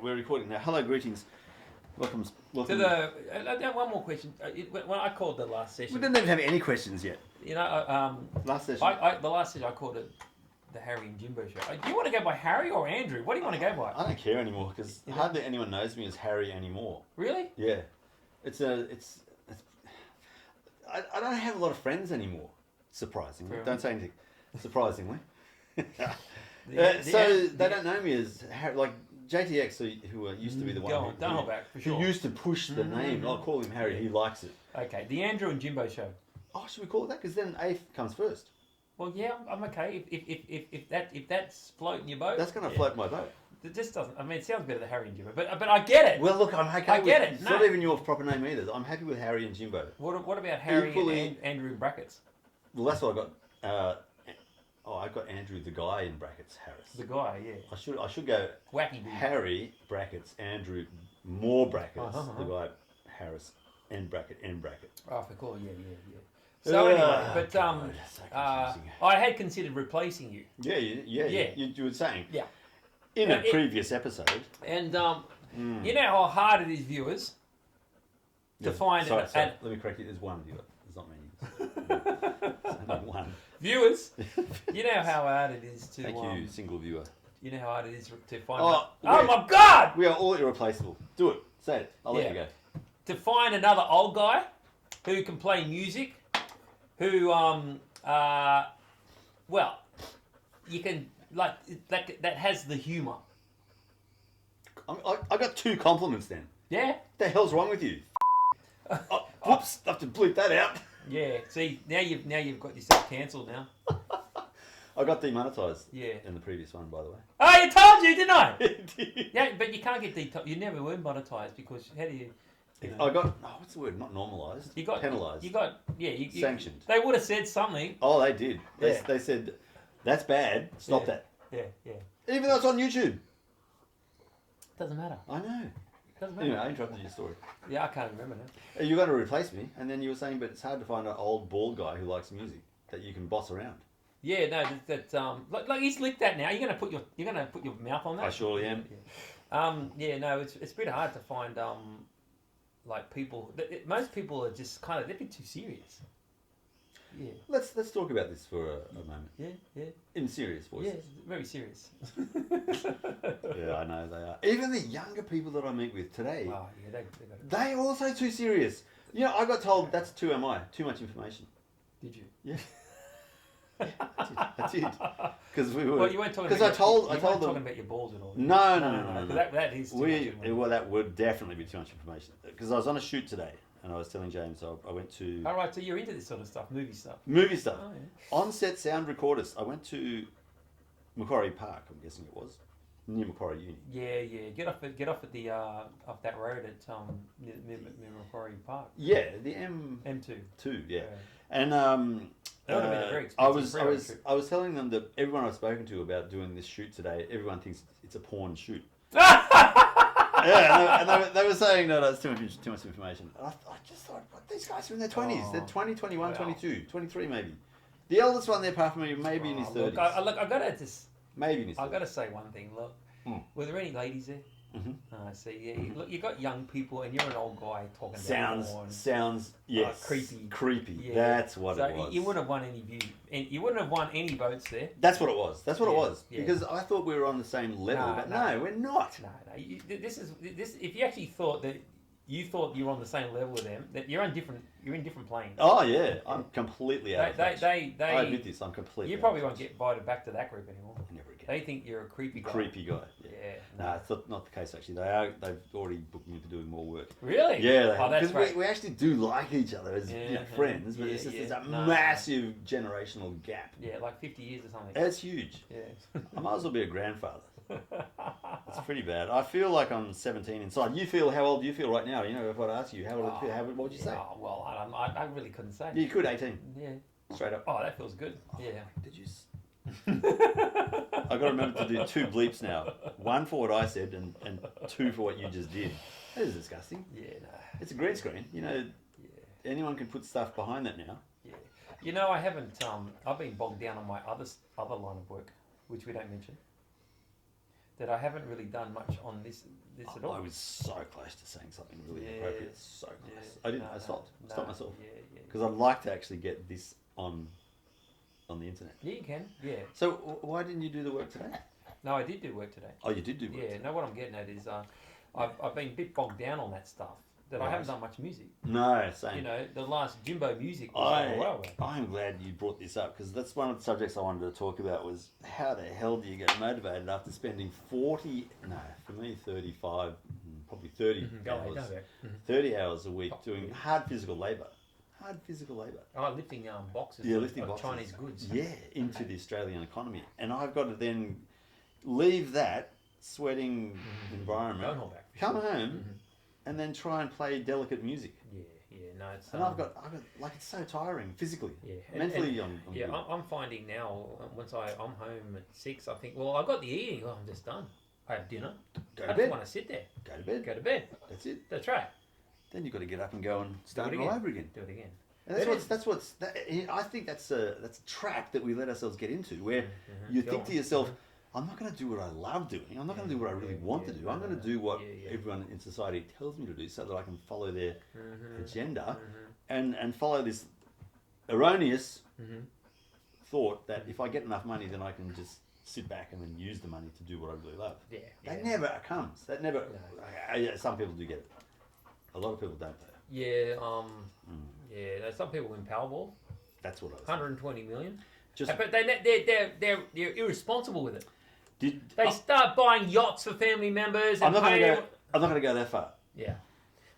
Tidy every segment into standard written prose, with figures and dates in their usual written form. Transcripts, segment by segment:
we're recording now. Hello, greetings. Welcome. To the one more question. When I called the last session, We didn't even have any questions yet. you know, Last session. the last session I called it the Harry and Jimbo show. Do you want to go by Harry or Andrew? What do you want to go by? I don't care anymore because hardly anyone knows me as Harry anymore. Really? Yeah, I don't have a lot of friends anymore. Surprisingly, Fair don't say anything. Surprisingly, The- so they don't know me as Harry, like JTX, who used to be the one don't hold back for who sure. used to push the name. I'll call him Harry. He likes it. Okay, the Andrew and Jimbo show. Oh, should we call it that? Because then A comes first. Well, yeah, I'm okay. If that's floating your boat, That's going to float my boat. It just doesn't. I mean, it sounds better than Harry and Jimbo, but I get it. Well, look, I'm okay. I get it. It's No. not even your proper name either. I'm happy with Harry and Jimbo. What about Harry Equally- and Andrew in brackets? Well, that's what I got. I got Andrew the guy in brackets Harris. The guy, yeah, I should go wacky dude. Harry brackets Andrew more brackets Uh-huh. the guy Harris end bracket. Oh, for cool, yeah. So anyway, but God, that's so confusing. I had considered replacing you, Yeah. You were saying yeah, in a it- previous episode. and you know how hard it is, viewers, to find Sorry, an let me correct you. There's one viewer. There's not many. Only one. viewers. You know how hard it is to. Thank you, single viewer. You know how hard it is to find. Oh, Oh my God! We are all irreplaceable. Do it. Say it. I'll let you go. To find another old guy who can play music, who well, you can like that has the humour. I got 2 compliments then. Yeah. What the hell's wrong with you? Oh, whoops! I have to bleep that out. Yeah. See, now you've got yourself cancelled now. I got demonetized. Yeah. In the previous one, by the way. Oh, I told you, didn't I? Yeah, but you can't get You never were monetized because how do you? I got what's the word? Not normalized. You got penalized. You got you sanctioned. They would have said something. Oh, they did. Yeah. They said that's bad. Stop that. Yeah. Even though it's on YouTube. Doesn't matter. I know. Doesn't matter. Anyway, I interrupted your story. Yeah, I can't remember now. You got to replace me, and then you were saying, but it's hard to find an old bald guy who likes music that you can boss around. Yeah, no, like he's licked that now. You're gonna put your mouth on that. I surely am. Yeah, no, it's pretty hard to find like people. Most people are just kind of they're a bit too serious. Yeah. Let's talk about this for a moment. Yeah. In serious voices. Yeah, very serious. Yeah, I know they are. Even the younger people that I meat with today, Oh, yeah, they got it. they also too serious. You know, I got told that's too much information. Did you? Yeah. I did. Because we were. Well, you weren't talking. Because I told them. talking about your balls at all. No. That is too much. Well, that would definitely be too much information. Because I was on a shoot today, and I was telling James I went to All right, so you're into this sort of stuff, movie stuff. movie stuff, Oh, yeah. on-set sound recorders. I went to Macquarie Park. I'm guessing it was near Macquarie Uni. Yeah. Get off at the off that road at near Macquarie Park. Yeah, the M2. M2. Yeah, and That would have been a very I expensive was trip. I was telling them that everyone I've spoken to about doing this shoot today, everyone thinks it's a porn shoot. Yeah, and they were saying no, that's too much information. And I just thought, what, these guys are in their 20s. Oh. They're 20, 21, Wow. 22, 23 maybe. The eldest one there, apart from me, maybe in his 30s. Look, I gotta just. Maybe in his 30s. I gotta say one thing. Look, were there any ladies there? Mhm. I see. Yeah, look, you got young people, and you're an old guy talking about porn. Sounds, yes. Creepy. Yeah. Yeah. That's what So it was. you wouldn't have won any views, and you wouldn't have won any votes there. That's what it was. That's what it Yeah, was. yeah. Because I thought we were on the same level, No, but no. no, we're not. No. This. If you actually thought that you thought you were on the same level with them, that you're in different planes. Oh yeah, I'm completely out of touch. They I admit this, I'm completely You out probably of won't touch. get invited back to that group anymore. Never again. They think you're a creepy guy. Creepy guy. Yeah. Yeah. No, it's not the case actually. They've already booked me for doing more work. Really? Yeah, they Oh, have. that's Because great. we actually do like each other as Yeah, friends, but yeah, it's just yeah. there's a No. massive generational gap. Yeah, like 50 years or something. It's huge. Yeah. I might as well be a grandfather. It's pretty bad. I feel like I'm 17 inside. You feel, how old do you feel right now? You know, if I'd ask you, how would it feel? What would you say? Oh, well, I really couldn't say. Yeah, you could, 18. Yeah. Straight up. Oh, that feels good. Yeah. Did you? I've got to remember to do 2 bleeps now. 1 for what I said and 2 for what you just did. That is disgusting. Yeah, no. It's a green screen. You know, Yeah. anyone can put stuff behind that now. Yeah. You know, I haven't. I've been bogged down on my other line of work, which we don't mention. that I haven't really done much on this at all. I was so close to saying something really Yeah. inappropriate. So close. Yeah. I didn't. No, I stopped. no, Stopped myself Yeah. because I'd like to actually get this on the internet. Yeah, you can. Yeah. So why didn't you do the work today? No, I did do work today. Oh, you did do work. Yeah. No, what I'm getting at is I've been a bit bogged down on that stuff. That I haven't done much music. No, same. You know, the last Jimbo music was a while ago. I'm glad you brought this up because that's one of the subjects I wanted to talk about was how the hell do you get motivated after spending 35, probably 30 hours, 30 hours a week doing hard physical labour. Oh, lifting boxes. Yeah, lifting of boxes. Chinese goods. Yeah, into the Australian economy. And I've got to then leave that sweating environment, Going home back. come home, and then try and play delicate music. No, it's And I've got like it's so tiring physically, mentally. I'm yeah, good. I'm finding now once I'm home at 6, I think, well, I got the eating. Oh, I'm just done. I have dinner. Go I to just bed. want to sit there. Go to bed. Go to bed. That's it. That's right. Then you've got to get up and go and start it all again. over again. Do it again. And I think that's a trap that we let ourselves get into, where you think to yourself, I'm not going to do what I love doing. I'm not going to do what I really want to do. I'm going to do what everyone in society tells me to do so that I can follow their agenda and follow this erroneous thought that if I get enough money, then I can just sit back and then use the money to do what I really love. That never comes. That never. Some people do get it. A lot of people don't though. Yeah, there's some people win Powerball. That's what I was 120 million. Just, but they're irresponsible with it. They oh, start buying yachts for family members. I'm And not going to go that far. Yeah,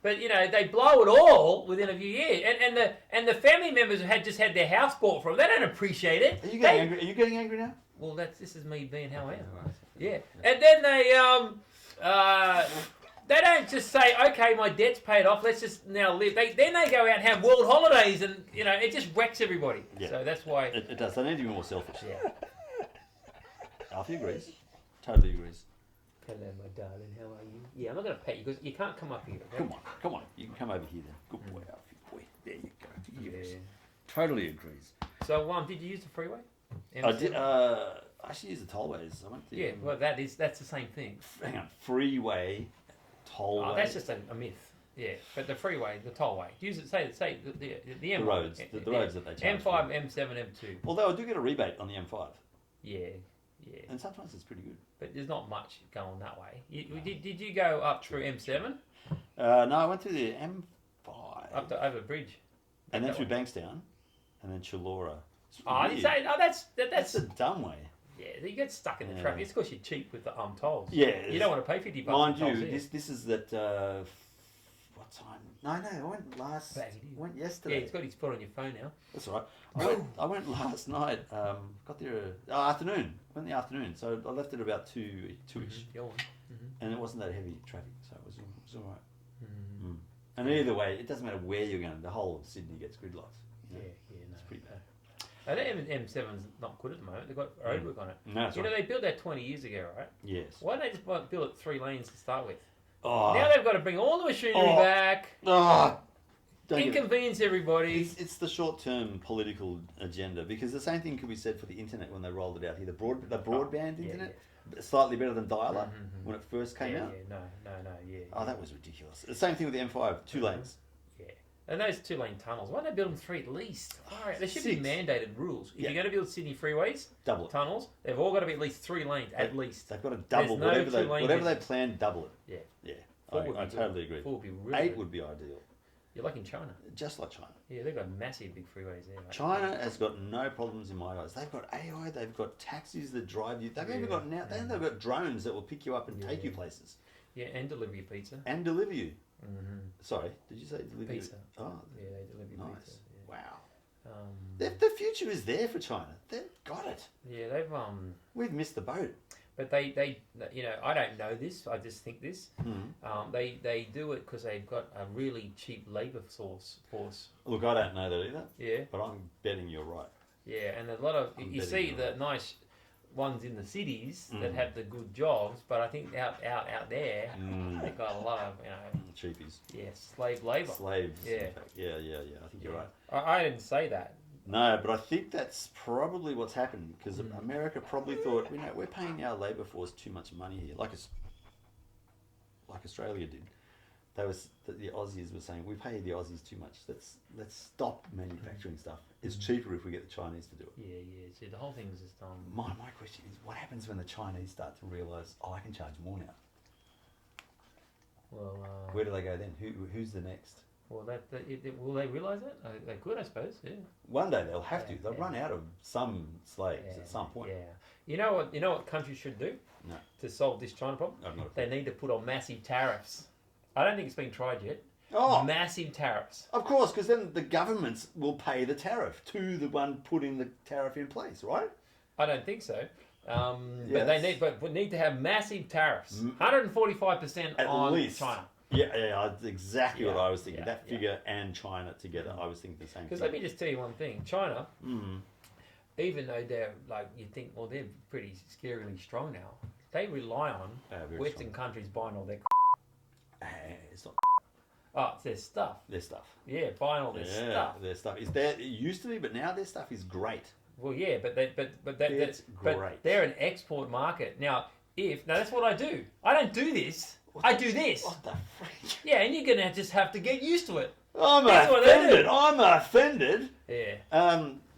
but you know they blow it all within a few years, and the family members who had just had their house bought from them, they don't appreciate it. Are you getting angry? Are you getting angry now? Well, this is me being how I am. Yeah, and then they don't just say, okay, my debt's paid off, let's just now live. Then they go out and have world holidays, and you know it just wrecks everybody. Yeah. So that's why It does. They need to be more selfish. Yeah. Alfie agrees. Totally agrees. Hello, my darling. How are you? Yeah, I'm not going to pet you because you can't come up here. Okay? Come on. You can come over here then. Good boy, Alfie boy. There you go. Yes. Yeah. Totally agrees. So, did you use the freeway? I did. I actually used the tollways. I went to. Yeah, well, that's the same thing. Hang on, freeway, tollway. Oh, that's just a myth. Yeah, but the freeway, the tollway. Use it. Say the M1, roads. The roads that they charge. M5, M7, M2. Although I do get a rebate on the M5. Yeah. And sometimes it's pretty good. But there's not much going that way. Did you go up through M7? No, I went through the M5. Up to over the bridge. And then through Bankstown, and then Chullora. I didn't say. No, that's a dumb way. Yeah, you get stuck in the traffic. It's because you're cheap with the tolls. Yeah. You don't want to pay $50. Mind for tolls you, here. this is that. What time? No, I went last. Went yesterday. Yeah, he's got his foot on your phone now. That's all right. I went last night. Got there afternoon. Went in the afternoon, so I left at about two-ish, and it wasn't that heavy traffic, so it was all right. And either way, it doesn't matter where you're going. The whole of Sydney gets gridlocked. You know? It's pretty bad. I think M7's not good at the moment. They've got roadwork on it. No, you know, they built that 20 years ago, right? Yes. Why don't they just build it 3 lanes to start with? Oh. Now they've got to bring all the machinery back. Oh. Inconvenience everybody. It's the short-term political agenda, because the same thing could be said for the internet when they rolled it out here. The broadband internet, slightly better than dial-up when it first came out. No. Oh, that was ridiculous. The same thing with the M5, 2 lanes. Yeah. And those 2-lane tunnels, why don't they build them 3 at least? Right, there should 6. be mandated rules. If you're going to build Sydney freeways, double it. Tunnels, they've all got to be at least 3 lanes, at least. They've got to double whatever they plan, double it. Yeah. I totally agree. 4 would be really 8 good. would be ideal. You're like in China. Just like China. Yeah, they've got massive big freeways there. Right? China has got no problems in my eyes. They've got AI, they've got taxis that drive you. They've even got they've got drones that will pick you up and take you places. Yeah, and deliver your pizza. And deliver you. Sorry, did you say deliver pizza? Oh, yeah, they deliver your nice. pizza. Yeah. Wow. The future is there for China. They've got it. Yeah, they've We've missed the boat. But they you know, I don't know this. I just think this. They do it because they've got a really cheap labour force. Look, I don't know that either. Yeah. But I'm betting you're right. Yeah, and a lot of you see the nice ones in the cities that have the good jobs, but I think out there they've got a lot of cheapies. Yeah, slave labour. Slaves. Yeah. In fact. Yeah. I think you're right. I didn't say that. No, but I think that's probably what's happened because America probably thought, we're paying our labour force too much money here, like Australia did. The Aussies were saying, we pay the Aussies too much. Let's stop manufacturing stuff. It's cheaper if we get the Chinese to do it. Yeah. See, the whole thing is just My question is, what happens when the Chinese start to realise, I can charge more now? Well, where do they go then? Who's the next? Well, will they realise that? They could, I suppose. Yeah. One day they'll have to. They'll run out of some slaves at some point. Yeah. You know what countries should do? No. To solve this China problem? They need to put on massive tariffs. I don't think it's been tried yet. Oh, massive tariffs. Of course, because then the governments will pay the tariff to the one putting the tariff in place, right? I don't think so. But we need to have massive tariffs. 145% on least. China. Yeah, that's exactly what I was thinking. That figure and China together, I was thinking the same thing. Because let me just tell you one thing. China, even though they're you think, well, they're pretty scarily strong now, they rely on Western countries buying all their it's not it's their stuff. Their stuff. Yeah, buying all their stuff. Their stuff. It used to be, but now their stuff is great. Well, yeah, but that's great. But they're an export market. Now that's what I do. I don't do this. I do this. What the freak? Yeah, and you're gonna just have to get used to it. I'm offended. Yeah.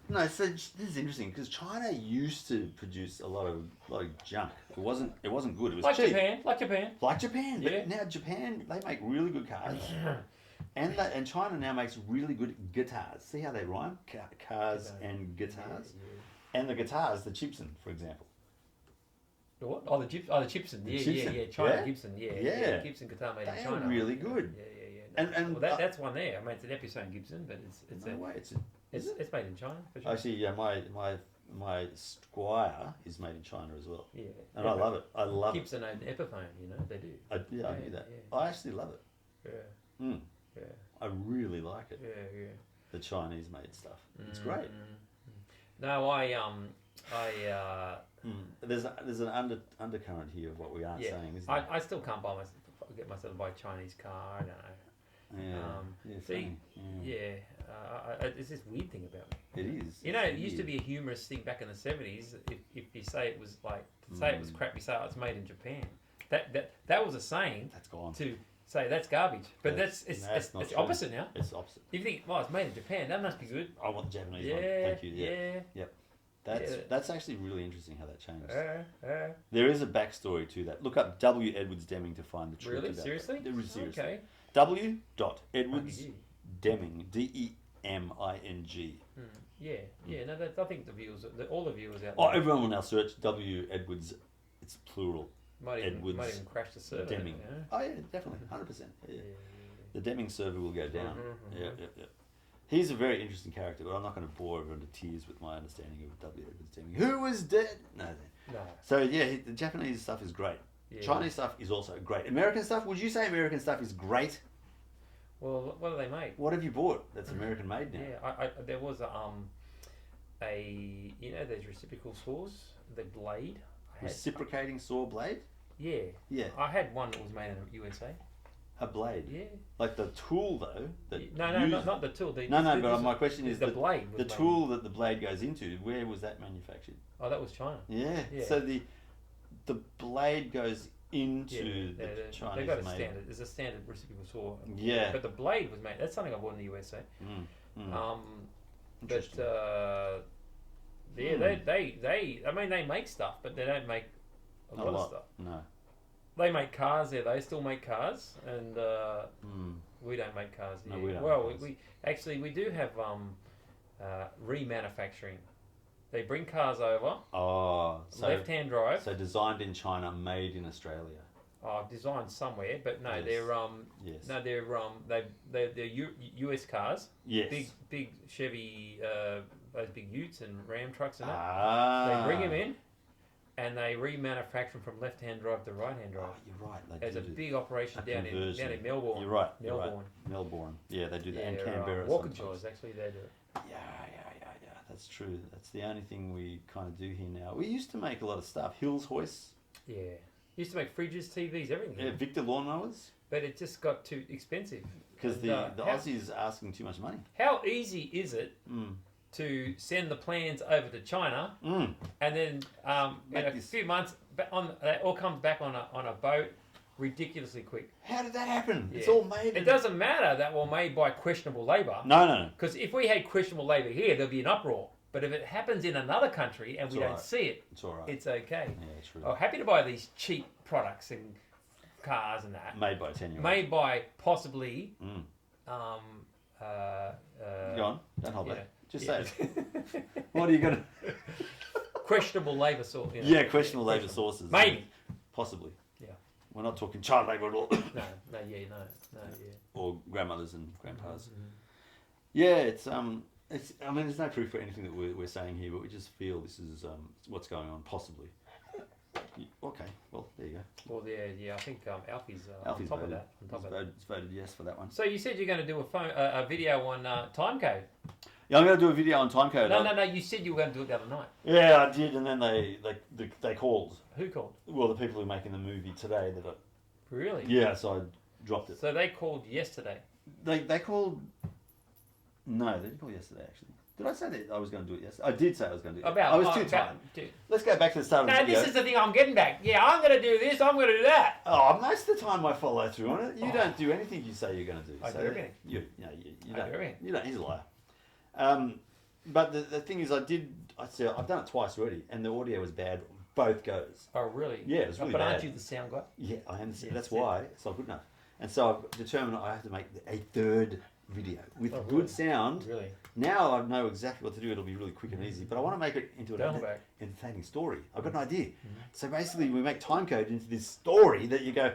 No, so this is interesting because China used to produce a lot of junk. It wasn't good. It was like cheap. Like Japan. But now Japan, they make really good cars, and China now makes really good guitars. See how they rhyme? Cars and guitars, and the guitars, the Gibson, for example. The what? Oh, the Gibson. Yeah. China Gibson. Yeah. Gibson guitar made in China. They're really good. Yeah. And that's one there. I mean, it's an Epicone Gibson, but it's made in China. For sure. Actually, yeah, my Squire is made in China as well. Yeah, and I love it. I love Gibson owned Epiphone. They do. I knew that. Yeah. I actually love it. Yeah. Yeah. I really like it. Yeah. The Chinese made stuff. It's great. No, There's an undercurrent here of what we aren't saying, isn't there? I still can't get myself to buy a Chinese car. I don't know. It's this weird thing about me. It is. It used to be a humorous thing back in the 70s. If you say it was it was crap, you say it's made in Japan. That was a saying. That's gone. To say that's garbage, but it's opposite now. It's opposite. If you think, it's made in Japan, that must be good. I want the Japanese one. Thank you. Yep. That's actually really interesting how that changed. There is a backstory to that. Look up W. Edwards Deming to find the truth. Really? Seriously? Seriously. Okay. W. Edwards Deming, Deming. No, I think all the viewers out there. Oh, everyone will now search W. Edwards. It's plural. Might even crash the server. Deming. Oh yeah, definitely, 100%. Yeah. The Deming server will go down. Yeah. He's a very interesting character, but I'm not going to bore everyone to tears with my understanding of W. Edwards Deming. Who was dead? No. So the Japanese stuff is great. Yeah. Chinese stuff is also great. American stuff? Would you say American stuff is great? Well, what do they make? What have you bought that's American made now? Yeah, there was those reciprocal saws, the blade. Reciprocating saw blade? Yeah. I had one that was made in the USA. A blade? Yeah. Like the tool though? Not the tool. But my question is the blade. The tool that the blade goes into, where was that manufactured? Oh, that was China. Yeah. So the blade goes into the Chinese they've got a made. standard. There's a standard reciprocal saw. Yeah. But the blade was made. That's something I bought in the USA. They make stuff, but they don't make a lot of stuff. No. They make cars there. They still make cars, and we don't make cars here. No, we don't. Well, we do have remanufacturing. They bring cars over. Oh, so left-hand drive. So designed in China, made in Australia. Designed somewhere, but no, they're US cars. Yes. Big Chevy, those big Utes and Ram trucks and that. They bring them in, and they remanufacture them from left-hand drive to right-hand drive. Oh, you're right. There's a big operation down in Melbourne. You're right. Melbourne. Yeah, they do that. And Canberra. Walkinshaws, actually, they do it. Yeah. That's true. That's the only thing we kind of do here now. We used to make a lot of stuff. Hills hoists. Yeah. Used to make fridges, TVs, everything. Yeah, Victor lawnmowers. But it just got too expensive. Because the Aussies are asking too much money. How easy is it to send the plans over to China, and then in a few months, it all comes back on a boat, ridiculously quick. How did that happen? Yeah. It's all made. It doesn't matter that we're made by questionable labour. No. Because if we had questionable labour here, there'd be an uproar. But if it happens in another country and we don't see it, it's all right. It's okay. Yeah, true. I'm happy to buy these cheap products and cars and that. Made by 10-year-olds. Made by possibly. Go on. Don't hold back. Just say it. What are you going to... Questionable labour source. Yeah, questionable labour sources. Maybe. Possibly. Yeah. We're not talking child labour at all. No. Or grandmothers and grandpas. Yeah, it's... I mean, there's no proof for anything that we're saying here, but we just feel this is what's going on, possibly. Okay, well, there you go. Well, yeah, I think Alfie's on top of that. It's voted yes for that one. So you said you're going to do a video on timecode. Yeah, I'm going to do a video on timecode. No, you said you were going to do it the other night. Yeah, I did, and then they called. Who called? Well, the people who are making the movie today. Really? Yeah, so I dropped it. So they called yesterday? They called... No, they didn't call yesterday, actually. Did I say that I was going to do it yesterday? I did say I was going to do it. I was too tired. Let's go back to the start of the video. No, this is the thing I'm getting back. Yeah, I'm going to do this, I'm going to do that. Oh, most of the time I follow through on it. You don't do anything you say you're going to do. I do everything. You do everything. You don't. He's a liar. But the thing is, I've done it twice already, and the audio was bad both goes. Oh, really? Yeah, it was really bad. But aren't you the sound guy? Yeah, I am. That's why it's not good enough. And so I've determined I have to make a third video with good sound. Really? Now I know exactly what to do. It'll be really quick and easy. But I want to make it into an entertaining story. I've got an idea. So basically, we make timecode into this story that you go,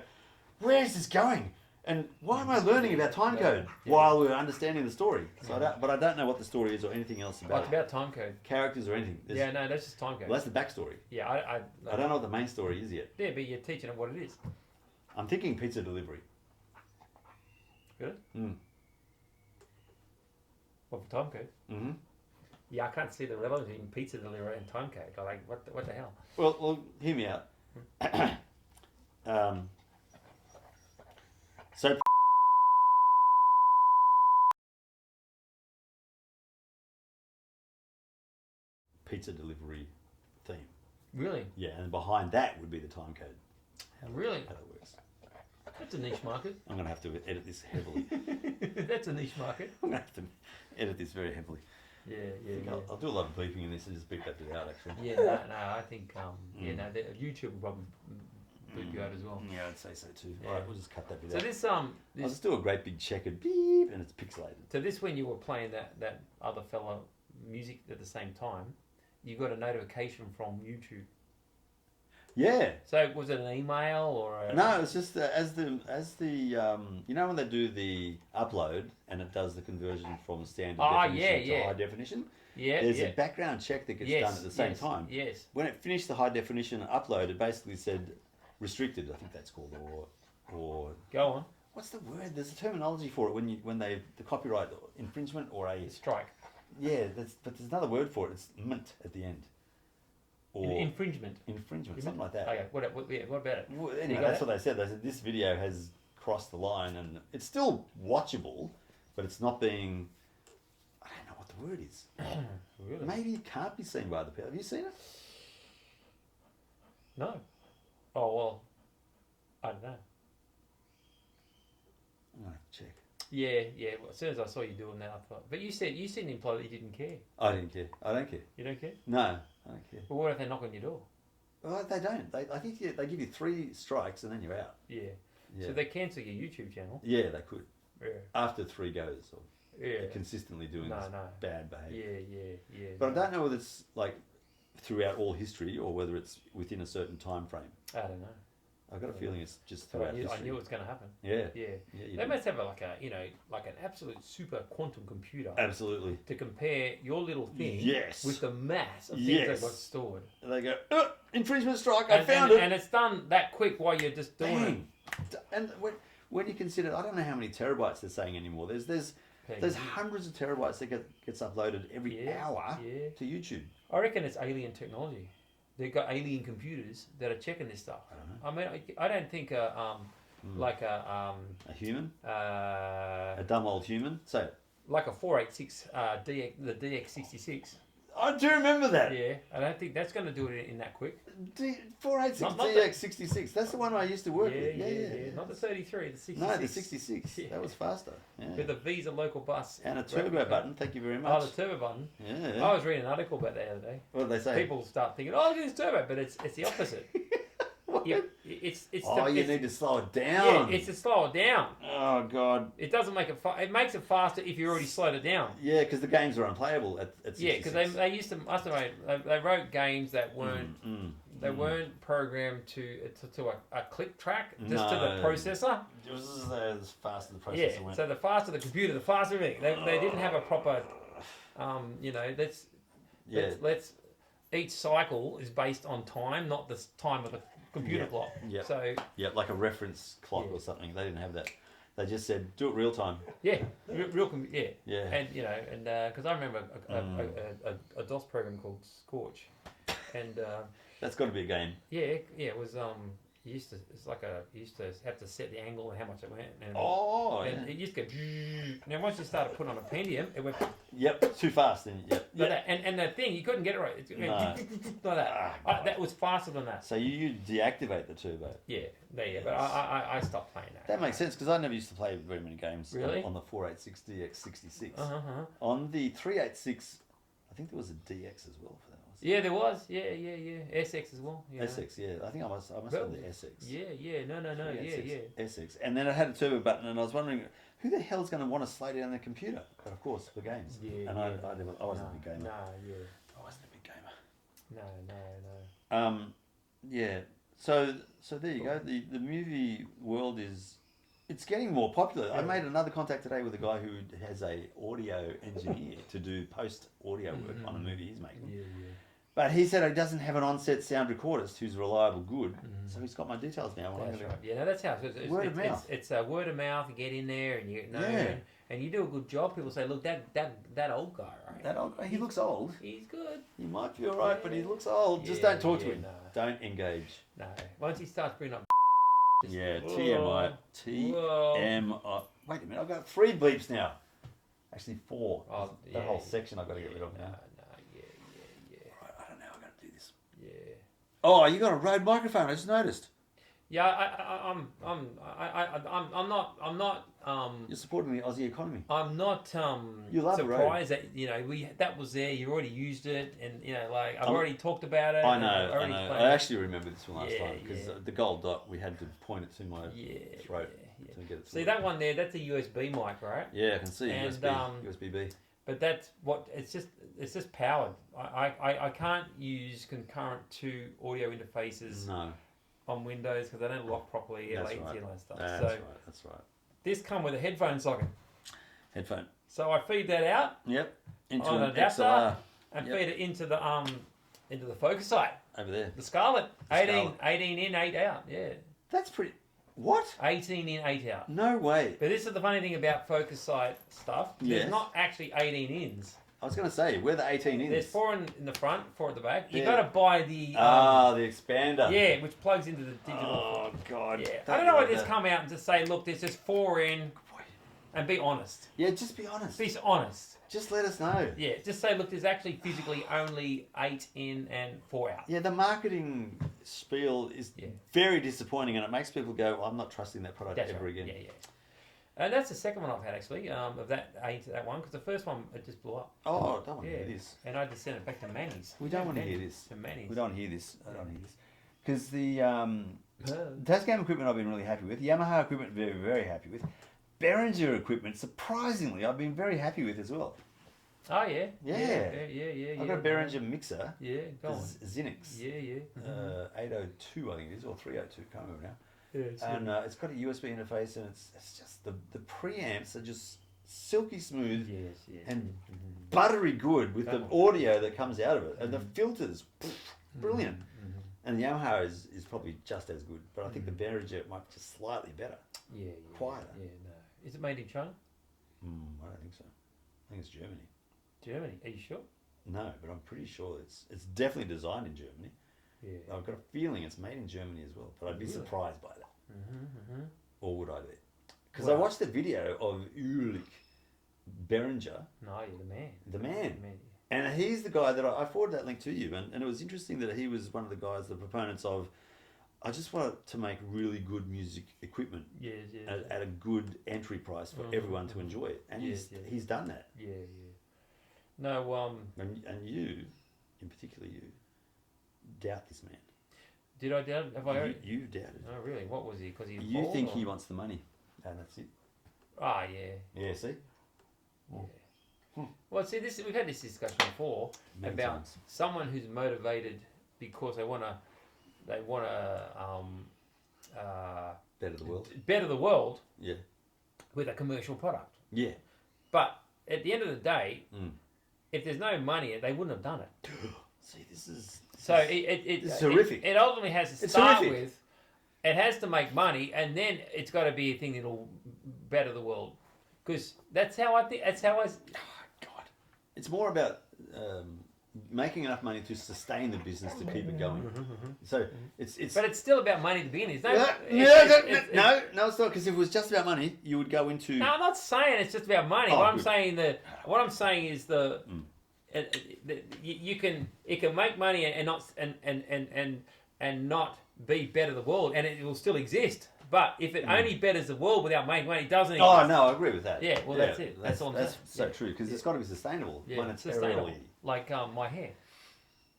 where is this going? And why am I learning about timecode while we're understanding the story? So I don't know what the story is or anything else about. It's about timecode. Characters or anything. That's just timecode. Well, that's the backstory. Yeah, I don't know what the main story is yet. Yeah, but you're teaching them what it is. I'm thinking pizza delivery. Really? Mm. What for timecode? Mm-hmm. Yeah, I can't see the relevance between pizza delivery and timecode. Like, what the hell? Well, hear me out. So pizza delivery theme. Really? Yeah, and behind that would be the timecode. Really? How that works. That's a niche market. I'm going to have to edit this heavily. That's a niche market. I'm going to have to edit this very heavily. Yeah. I'll do a lot of bleeping in this and just beep that bit out, actually. Yeah, no, I think, YouTube will probably bleep you out as well. Yeah, I'd say so too. Yeah. All right, we'll just cut that bit out. So I'll just do a great big checkered beep and it's pixelated. So this, when you were playing that other fellow music at the same time, you got a notification from YouTube. Yeah. So was it an email or No, it's just as the you know when they do the upload and it does the conversion from standard definition to high definition? Yeah. There's a background check that gets done at the same time. Yes. When it finished the high definition upload, it basically said restricted, I think that's called, or go on. What's the word? There's a terminology for it when the copyright infringement or a strike. Yeah, but there's another word for it. It's mint at the end. Or infringement, something like that. Okay, what about it? Well, anyway, that's what they said. They said this video has crossed the line, and it's still watchable, but it's not being. I don't know what the word is. Really? Maybe it can't be seen by other people. Have you seen it? No. Oh well, I don't know. I'm gonna have to check. Yeah. Well, as soon as I saw you doing that, I thought. But you seemed to imply that you didn't care. I didn't care. I don't care. You don't care? No, I don't care. Well, what if they knock on your door? Well, they don't. I think they give you 3 strikes and then you're out. Yeah. So they cancel your YouTube channel. Yeah, they could. Yeah. After 3 goes of consistently doing this bad behaviour. Yeah. But I don't know whether it's like throughout all history or whether it's within a certain time frame. I don't know. I've got a feeling it's just throughout history. I knew it was going to happen. Yeah. They must have like an absolute super quantum computer. Absolutely. To compare your little thing with the mass of things that got stored. And they go, infringement strike, I found it. And it's done that quick while you're just doing it. And when you consider, I don't know how many terabytes they're saying anymore. There's hundreds of terabytes that gets uploaded every hour to YouTube. I reckon it's alien technology. They've got alien computers that are checking this stuff. I mean, I don't think a human, a dumb old human. Say it. like a 486 DX, the DX66. I do remember that. Yeah, I don't think that's going to do it in that quick. 486 Not DX66. That's the one I used to work with. Yeah. Not the 33, the 66. No, the 66. Yeah. That was faster. Yeah. With a Visa local bus. And a turbo button. Thank you very much. Oh, the turbo button. Yeah. I was reading an article about that the other day. What did they say? People start thinking, oh, look at this turbo, but it's the opposite. It's you need to slow it down. Yeah, it's to slow it down. Oh God! It doesn't make it. It makes it faster if you already slowed it down. Yeah, because the games are unplayable at 66. Yeah, because they used to. They wrote games that weren't. They weren't programmed to a click track, just to the processor. It was as fast as the processor went. So the faster the computer, the faster everything. They didn't have a proper. Let's. Each cycle is based on time, not the time of the computer clock. Yeah. So like a reference clock or something. They didn't have that. They just said do it real time. Yeah, Yeah. And because I remember a DOS program called Scorch, and that's got to be a game. it was you used to have to set the angle and how much it went. And it used to go. Now once you started putting on a Pentium, it went. Yep, too fast. And the thing you couldn't get it right. It went like that. That was faster than that. So you deactivate the turbo. Yeah, but I stopped playing that. That makes sense because I never used to play very many games on the 486 DX66. On the 386, I think there was a DX as well for that. Yeah, there was. Yeah. SX as well. Yeah. SX, yeah. I think I must have the SX. Yeah. No. Yeah. SX. And then it had a turbo button, and I was wondering who the hell's going to want to slow down their computer? But of course, for games. Yeah. And I wasn't a big gamer. No, yeah. I wasn't a big gamer. No. Yeah. So there you go. The movie world it's getting more popular. Yeah. I made another contact today with a guy who has a audio engineer to do post audio work on a movie he's making. Yeah. But he said he doesn't have an on-set sound recordist who's reliable, good. So he's got my details now. That's right. Yeah, no, that's how it's word of mouth. It's word of mouth. You get in there and you know, and you do a good job. People say, look, that old guy, right? That old guy, he looks old. He's good. He might be all right, but he looks old. Just don't talk to him. No. Don't engage. No. Once he starts bringing up. TMI. TMI. Wait a minute, I've got 3 bleeps now. Actually 4. That whole section I've got to get rid of now. Right, I don't know how I'm going to do this. Yeah. Oh, you got a Rode microphone. I just noticed. Yeah, I'm not. You're supporting the Aussie economy. I'm not you love surprised that that was there. You already used it, and I've already talked about it. I know. I actually remember this one last time because the gold dot we had to point it to my throat to get it. See that one there? That's a USB mic, right? Yeah, I can see USB-B. But that's what it's just powered. I can't use concurrent 2 audio interfaces. No. On Windows because they don't lock properly, latency and all that stuff. That's right. This come with a headphone socket. Headphone. So I feed that out. Yep. Into an adapter XLR. And feed it into the Focusite. Over there. The Scarlett. 18 in, 8 out. Yeah. That's pretty. What? 18 in, 8 out. No way. But this is the funny thing about Focusite stuff. There's not actually 18 ins. I was going to say, where the 18 ins? There's 4 in the front, 4 at the back. You got to buy the... the expander. Yeah, which plugs into the digital... Oh, God. Yeah. I don't know why just come out and just say, look, there's just 4 in, and be honest. Yeah, just be honest. Be honest. Just let us know. Yeah, just say, look, there's actually physically only 8 in and 4 out. Yeah, the marketing spiel is very disappointing, and it makes people go, well, I'm not trusting that product ever again. Yeah. And that's the second one I've had actually, of that one, because the first one it just blew up. Oh, I don't want to hear this. And I just sent it back to Manny's. We don't want to hear this. To Manny's. We don't want to hear this. I don't want to hear this. Because the Tascam equipment I've been really happy with. Yamaha equipment very, very happy with. Behringer equipment, surprisingly, I've been very happy with as well. Oh, yeah. Yeah. I've got a Behringer mixer. Yeah, go on. Xenix. Yeah. 802, I think it is, or 302, can't remember now. Yeah, and it's got a USB interface, and it's just the preamps are just silky smooth and buttery good with the audio that comes out of it, and the filters, brilliant. And the Yamaha is probably just as good, but I think the Behringer might be just slightly better. Yeah. Quieter. Yeah, no. Is it made in China? I don't think so. I think it's Germany. Germany? Are you sure? No, but I'm pretty sure it's definitely designed in Germany. Yeah. I've got a feeling it's made in Germany as well, but I'd be surprised by that. Or would I be? Because I watched the video of Ulrich Berenger. No, you're the man. The man. The man. And he's the guy that I forwarded that link to you, and it was interesting that he was one of the guys, the proponents of, I just want to make really good music equipment at a good entry price for everyone to enjoy it, and he's done that. Yeah. No, and you, in particular, you doubt this man. Did I doubt? Have I heard? You doubted. Oh, really? What was he? Because he. You think he wants the money, and that's it. Ah, yeah. Yeah. See. Yeah. Well, see, we've had this discussion before Many about times. someone who's motivated because they want to Better the world. better the world. Yeah. With a commercial product. Yeah. But at the end of the day, if there's no money, they wouldn't have done it. See, this is it's horrific. It ultimately has to start with. It has to make money, and then it's got to be a thing that'll better the world. Because that's how I think. That's how I. God, it's more about making enough money to sustain the business to keep it going. So it's. But it's still about money to begin with. No, it's not. Because if it was just about money, you would go into. No, I'm not saying it's just about money. What I'm saying is it can make money and not be better the world, and it will still exist. But if it only betters the world without making money, it doesn't exist. Oh no, I agree with that. Yeah, well that's it. That's all. That's so true because it's got to be sustainable. Yeah, it's sustainable. Like my hair.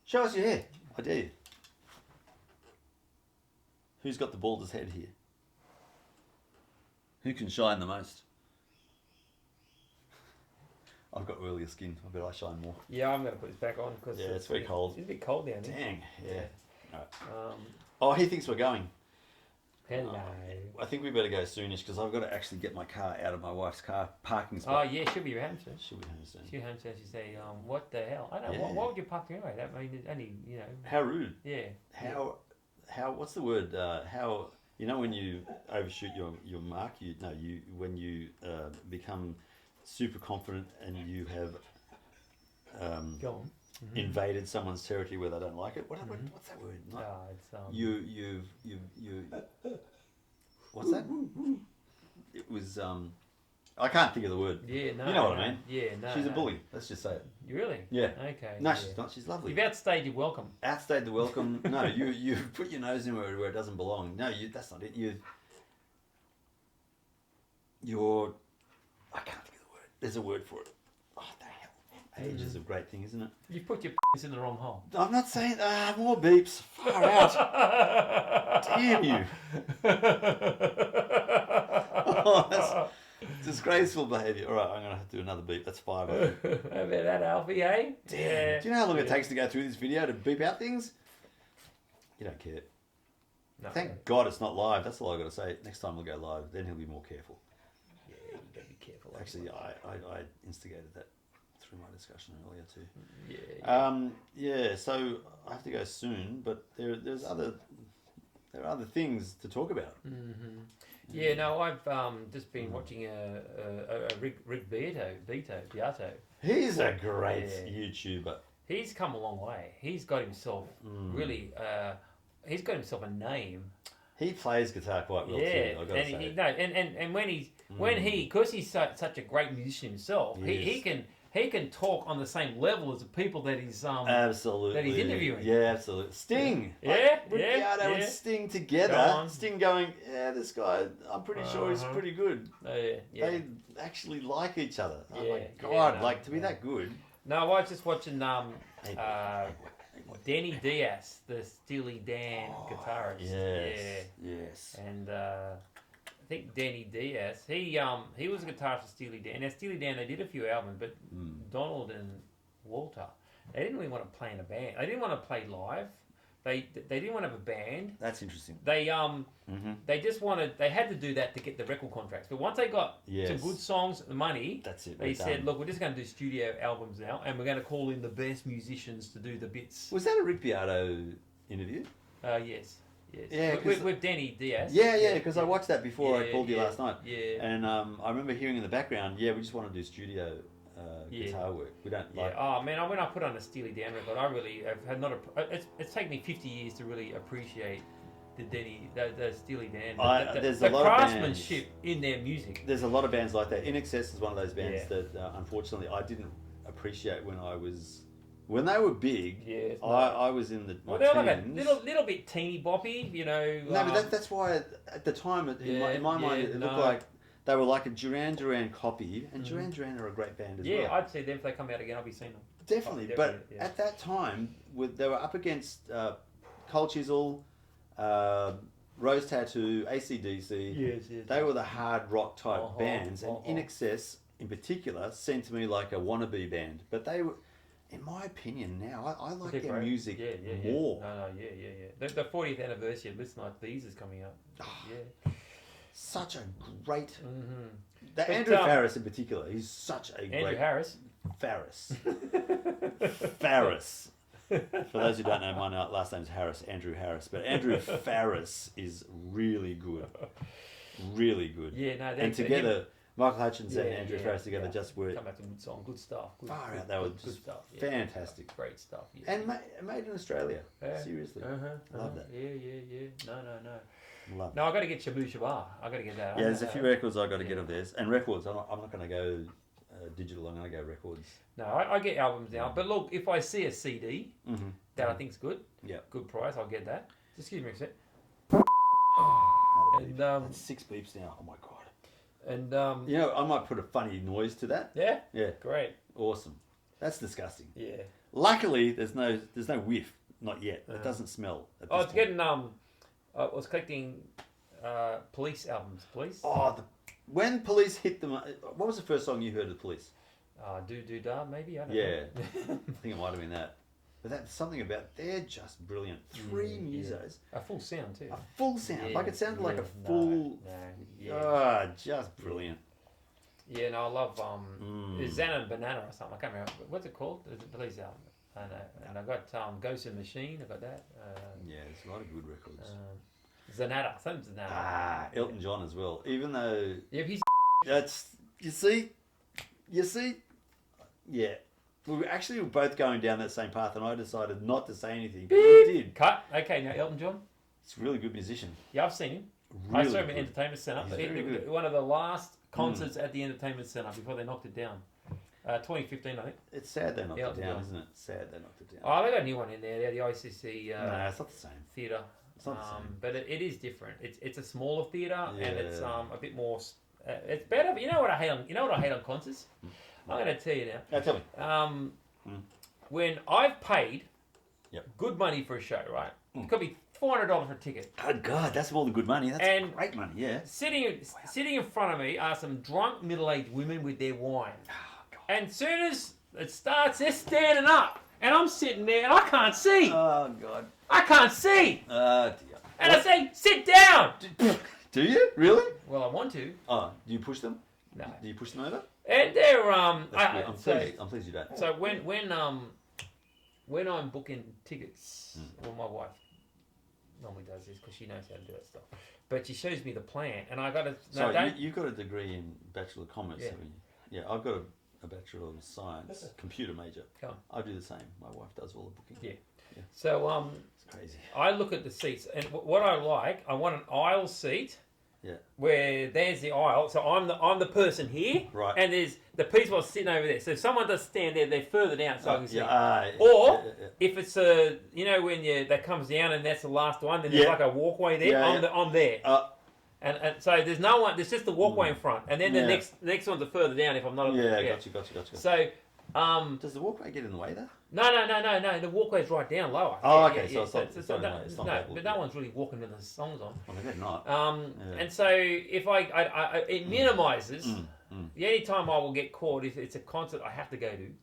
Show us your hair. I dare you. Who's got the baldest head here? Who can shine the most? I've got oilier skin. I bet I shine more. Yeah, I'm going to put this back on because it's very cold. It's a bit cold down here. Dang. Yeah. Right. Oh, he thinks we're going. Hello. I think we better go soonish because I've got to actually get my car out of my wife's car parking spot. Oh yeah, she'll be home soon. She'll be home soon. She'll be home soon. She say, what the hell? I don't know. Why would you park there anyway? That means only How rude. Yeah. How? What's the word? How? When you overshoot your mark, when you become super confident and you have Go on. invaded someone's territory where they don't like it. What's that word? No, it's you. What's that? It was I can't think of the word. Yeah, no. You know what I mean? Yeah, no. She's a bully. Let's just say it. You really? Yeah. Okay. No, she's not. She's lovely. You've outstayed your welcome. Outstayed the welcome. No, you put your nose in where it doesn't belong. No, that's not it. You're. I can't think of the word. There's a word for it. Oh, the hell. Age is a great thing, isn't it? You put your in the wrong hole. I'm not saying more beeps. Far out. Damn you. Oh, that's disgraceful behaviour. All right, I'm going to have to do another beep. That's 5. How about that, Alfie, eh? Damn. Yeah. Do you know how long it takes to go through this video to beep out things? You don't care. No, Thank God it's not live. That's all I've got to say. Next time we'll go live. Then he'll be more careful. Yeah, you got to be careful. Actually, I instigated that through my discussion earlier too. Yeah. So I have to go soon, but there are other things to talk about. Mm-hmm. Yeah, no, I've just been watching a Rick Beato. He's a great YouTuber. He's come a long way. He's got himself really. He's got himself a name. He plays guitar quite well too. I've got to say. And when because he's such a great musician himself, he can talk on the same level as the people that he's absolutely that he's interviewing. Yeah, absolutely. Sting. Rick Beato and Sting together. Sting going, this guy, I'm pretty sure he's pretty good. They actually like each other. Oh my God, to be that good. No, I was just watching Denny Diaz, the Steely Dan guitarist. Yes. And I think Denny Diaz, he was a guitarist for Steely Dan. Now Steely Dan, they did a few albums, but Donald and Walter, they didn't really want to play in a band. They didn't want to play live. They didn't want to have a band. That's interesting. They just wanted. They had to do that to get the record contracts. But once they got some good songs, the money, that's it. They said, "Look, we're just going to do studio albums now, and we're going to call in the best musicians to do the bits." Was that a Rick Beato interview? Yes. Yeah, with Denny Diaz. Yeah, because I watched that before I called you last night. Yeah. And I remember hearing in the background, we just want to do studio guitar work. We don't like. Oh man, when I put on a Steely Dan record, I really have had it's taken me 50 years to really appreciate the Steely Dan. There's the a lot of bands. craftsmanship in their music. There's a lot of bands like that. In Excess is one of those bands that unfortunately I didn't appreciate when they were big. Yeah, I was in my they're teens. like a little bit teeny boppy, you know. No, but that's why at the time, in my mind, it looked like they were like a Duran Duran copy, and Duran Duran are a great band as well. Yeah, I'd see them if they come out again. I'll be seeing them. Definitely, but at that time, they were up against Cold Chisel, Rose Tattoo, AC/DC. Yes. They were the hard rock type bands, and In Excess, in particular, seemed to me like a wannabe band. But they were, in my opinion, now I like their music more. No, yeah. The 40th anniversary of Listen Like These is coming up. Yeah. Such a great. Andrew Farris in particular, he's such a great. Harris. Farris. Farris. For those who don't know, my last name's Harris, Andrew Harris. But Andrew Farris is really good. Really good. Yeah, no, and together, Michael Hutchins and Andrew Farris together just were. Come back to a good song, good stuff. Far out, they were good stuff. Fantastic. Great stuff. Yeah. And made in Australia. Seriously. Love that. Yeah. No. Love No, I got to get Shabu Shabar. I got to get that. Yeah, there's a few records I got to get of theirs. And records, I'm not going to go digital, I'm going to go records. No, I get albums now. But look, if I see a CD that I think's good, good price, I'll get that. Just excuse me a sec. And that's 6 beeps now. Oh my god. And I might put a funny noise to that. Yeah. Great. Awesome. That's disgusting. Yeah. Luckily, there's no whiff. Not yet. It doesn't smell. I was getting I was collecting Police albums. Police. When Police hit them, what was the first song you heard of Police? Do Da, maybe. I don't know. I think it might have been that. But that's something about, they're just brilliant. 3 musos. A full sound too. A full sound. Yeah, like it sounded like a full... just brilliant. Yeah, no, I love Xana and Banana or something. I can't remember. What's it called? It's a Police album. I know. And I got Ghost in the Machine. I got that. There's a lot of good records. Zanata. Something's Zanata. Elton John as well. Even though... Yeah, he's... That's... You see? Yeah. We were both going down that same path, and I decided not to say anything. You did. Cut. Okay, now Elton John. He's a really good musician. Yeah, I've seen him. Really I saw him at Entertainment Centre. One of the last concerts at the Entertainment Centre before they knocked it down. 2015, I think. It's sad they knocked it down, isn't it? Sad they knocked it down. Oh, they got a new one in there. They had the ICC. No, it's not the same. Theatre. It's not the same. But it is different. It's a smaller theatre and it's a bit more. It's better. But you know what I hate on? You know what I hate on concerts? I'm going to tell you now. Tell me. When I've paid good money for a show, right? It could be $400 for a ticket. Oh God, that's all the good money. That's great money. Yeah. Sitting in front of me are some drunk middle-aged women with their wine. Oh, God. And as soon as it starts, they're standing up, and I'm sitting there, and I can't see. Oh God. I can't see. Oh dear. And I say, sit down. Do you really? Well, I want to. Oh, do you push them? No. Do you push them over? And they're I'm pleased you don't. So when I'm booking tickets, well, my wife normally does this because she knows how to do that stuff. But she shows me the plan, and I got to. So you've got a degree in Bachelor of Commerce, haven't you? Yeah, I've got a Bachelor of Science, computer major. I do the same. My wife does all the booking. Yeah. So it's crazy. I look at the seats, and what I like, I want an aisle seat. Yeah. Where there's the aisle, so I'm the person here, right? And there's the people are sitting over there. So if someone does stand there, they're further down, so I can see. If it's when that comes down and that's the last one, then there's like a walkway there. I'm there, and so there's no one. There's just the walkway in front, and then the next ones are further down. If I'm not, gotcha. So, does the walkway get in the way there? No. The walkway's right down lower. Oh, okay. So it's not but no one's really walking with the songs on. Well, they're not. And so if it minimises. The only time I will get caught if it's a concert I have to go to.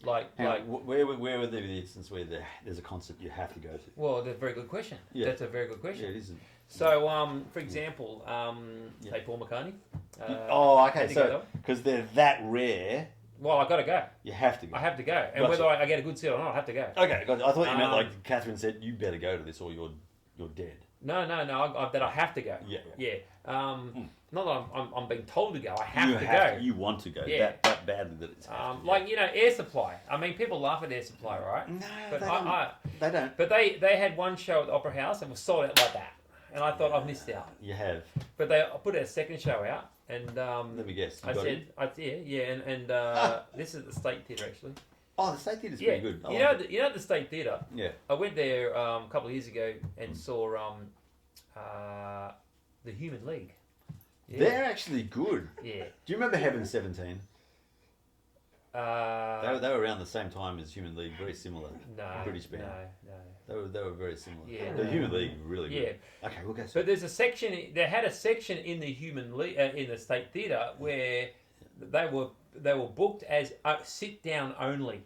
Where would there be the instance where there's a concert you have to go to? Well, that's a very good question. Yeah. That's a very good question. Yeah, it is. So, for example, say Paul McCartney. Okay. So because they're that rare. Well, I got to go. You have to go. I have to go, and whether I get a good seat or not, I have to go. Okay, I thought you meant like Catherine said, you better go to this or you're dead. No, that I have to go. Yeah. Not that I'm being told to go. I have to go. You want to go that badly that it's Air Supply. I mean, people laugh at Air Supply, right? No, but they don't. But they had one show at the Opera House and was sold out like that. and I thought I've missed out. You have. But they put a second show out, and Let me guess. You I got said, and this is at the State Theatre actually. Oh, the State Theatre's pretty good. You know the State Theatre. Yeah. I went there a couple of years ago and saw the Human League. Yeah. They're actually good. Yeah. Do you remember Heaven 17? They No, were around the same time as Human League, very similar. British band. No. They were very similar. Yeah. The Human League really good. Yeah. Okay, we'll go. But there's a section. They had a section in the Human League in the State Theatre where they were booked as sit down only.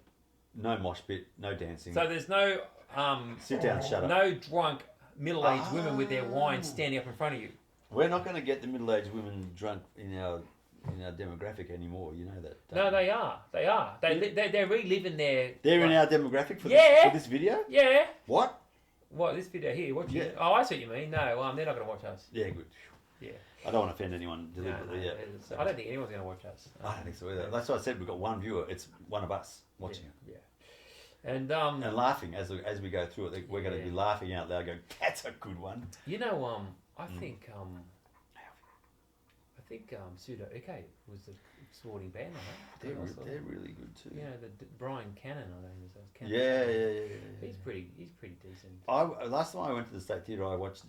No mosh pit, no dancing. So there's no sit down, shut up. no drunk middle-aged women with their wine standing up in front of you. We're not going to get the middle-aged women drunk in our demographic anymore. You know that. No, they are. They're reliving their. They're in our demographic for this video. Yeah. What? What, this video here? What you? Yeah. Oh, I see what you mean. No, they're not going to watch us. Yeah, good. Yeah. I don't want to offend anyone deliberately. No, I don't think anyone's going to watch us. I don't think so either. That's why I said we've got one viewer. It's one of us watching it. Yeah. And laughing as we go through it. We're going to be laughing out loud. Going, that's a good one. You know, I think Pseudo Ike was the sporting band on it. They're really good too. You know, Brian Cannon, I think is that. Yeah. He's pretty decent. Last time I went to the State Theatre, I watched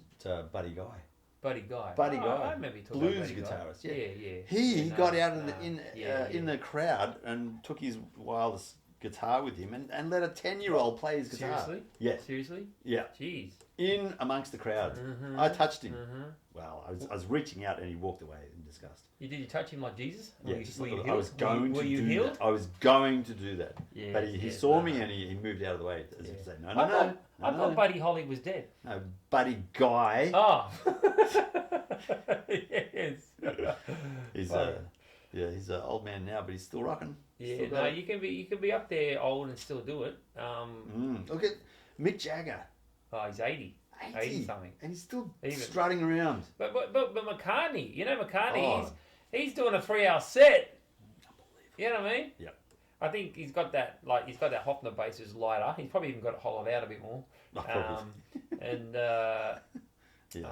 Buddy Guy. Buddy Guy. I remember you talking blues about guitarist. Yeah. He got out of in the crowd and took his wireless guitar with him and let a 10-year-old play his guitar. Seriously? Yeah. Seriously? Yeah. Jeez. In amongst the crowd. Mm-hmm. I touched him. Mm-hmm. Well, I was reaching out and he walked away in disgust. Did you touch him like Jesus? Yeah, I was going to do that. I was going to do that. Yes, but he saw me and he moved out of the way as if to say, no. I thought Buddy Holly was dead. No, Buddy Guy. Oh. Yes. He's he's an old man now, but he's still rocking. Yeah, no, you can be up there old and still do it. Look at Mick Jagger. Oh, he's 80. 80 something. And he's still strutting around. But McCartney, he's doing a 3-hour set. Unbelievable. You know what I mean? Yeah. I think he's got that Hofner bass is lighter. He's probably even got it hollowed out a bit more. And yes.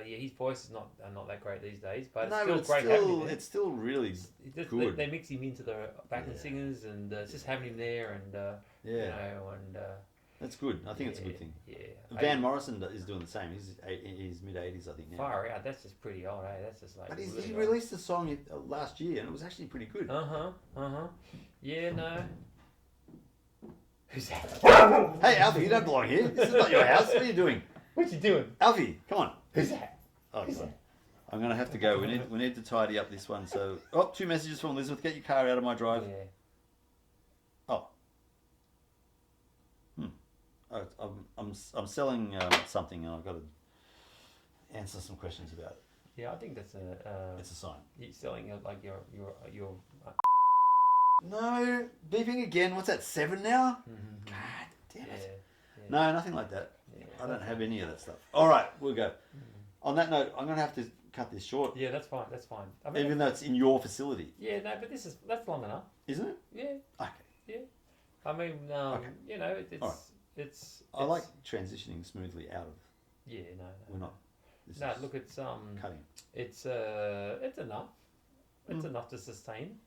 His voice is not that great these days, but it's still great having him there. It's still really good. They mix him into the backing singers, and it's just having him there, and that's good. I think it's a good thing. Yeah. Van Morrison is doing the same. He's mid-80s, I think now. Far out. That's just pretty old, eh? That's just like. But he released a song last year, and it was actually pretty good. Yeah, no. Who's that? Hey, Alfie, you don't belong here. This is not your house. What are you doing? What you doing? Alfie, come on. Who's that? Oh, Who's that? I'm going to have to go. We need to tidy up this one. So, 2 messages from Elizabeth. Get your car out of my drive. Yeah. I'm selling something, and I've got to answer some questions about it. Yeah, I think that's it's a sign. You're selling like your. No, beeping again. What's that? 7 now? Mm-hmm. God damn it. Yeah. No, nothing like that. Yeah. I don't have any of that stuff. All right, we'll go. On that note, I'm going to have to cut this short. Yeah, that's fine. That's fine. I mean, even though it's in your facility. Yeah, no, but that's long enough. Isn't it? Yeah. Okay. Yeah. I mean, it's. I like transitioning smoothly out of. Yeah, no. We're not. Look, it's cutting. It's enough. It's enough to sustain.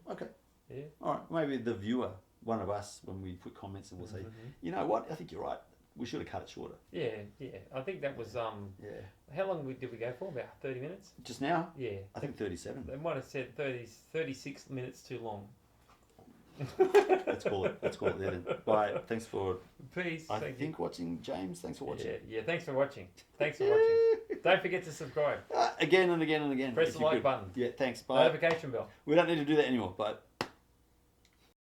Okay. Yeah. All right. Maybe the viewer, one of us, when we put comments, and we'll say, you know what? I think you're right. We should have cut it shorter. Yeah. I think that was Yeah. How long did we go for? About 30 minutes. Just now? Yeah. I think 37. They might have said 36 minutes too long. Let's call it there then. Bye. Thanks for. Peace. I think watching, James. Thanks for watching. Yeah. Thanks for watching. Don't forget to subscribe. Again and again and again. Press the like button. Yeah. Thanks. Bye. Notification bell. We don't need to do that anymore. Bye.